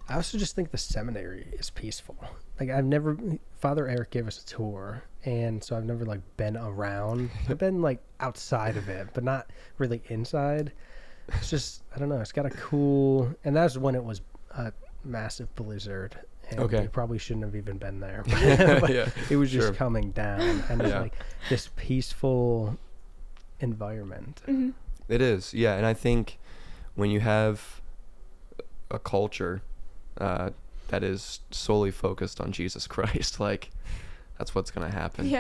I also just think the seminary is peaceful. Like Father Eric gave us a tour, and so I've never like been around. I've been like outside of it, but not really inside. It's just, I don't know, it's got a cool, and that's when it was a massive blizzard. And Okay. we probably shouldn't have even been there. But Yeah, it was just sure. coming down, and it's Yeah. like this peaceful environment. Mm-hmm. It is, yeah. And I think when you have a culture that is solely focused on Jesus Christ, like, that's what's going to happen. Yeah.